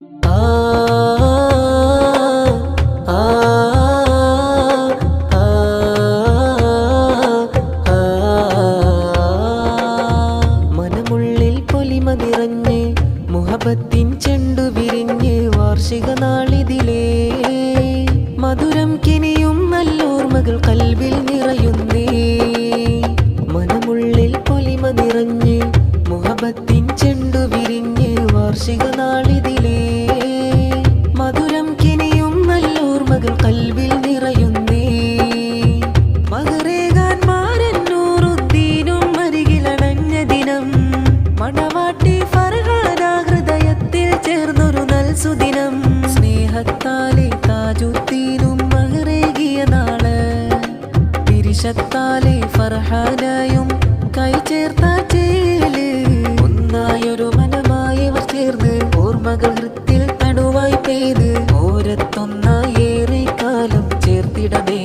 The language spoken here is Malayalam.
മനമുള്ളിൽ പൊലിമ നിറഞ്ഞ് മുഹബത്തിൻ ചെണ്ടു വിരിഞ്ഞ് വാർഷിക നാളിതിലേ മധുരം കിനിയും നല്ലോർമകൾ കൽവിൽ നിറയുന്നേ. മനമുള്ളിൽ പൊലിമ നിറഞ്ഞ് മുഹബത്തിൻ ചെണ്ടു വിരിഞ്ഞ് വാർഷിക നാളിതിലേ മധുരം കിനിയും നല്ലോർമകൾ കൽവിൽ നിറയുന്നേ. മഹറേകാൻ മാരൻ നൂറുദ്ദീനും അരികിലണഞ്ഞ ദിനം മണവാട്ടി ഫർഹാന ഹൃദയത്തിൽ ചേർന്നൊരു നൽസുദിനം. സ്നേഹത്താലെ താജുദ്ദീനും മഹറേകിയ നാള് പിരിശത്താലെ ഫർഹാനയും കൈ ചേർത്ത ചേല് ഒന്നായൊരു മനമായവർ ചേർന്ന് ഓർമ്മകൾ ഹൃത്തിൽ തണുവായി പെയ്ത് ഓരത്തൊന്നായേറെ കാലം ചേർത്തിടമേ.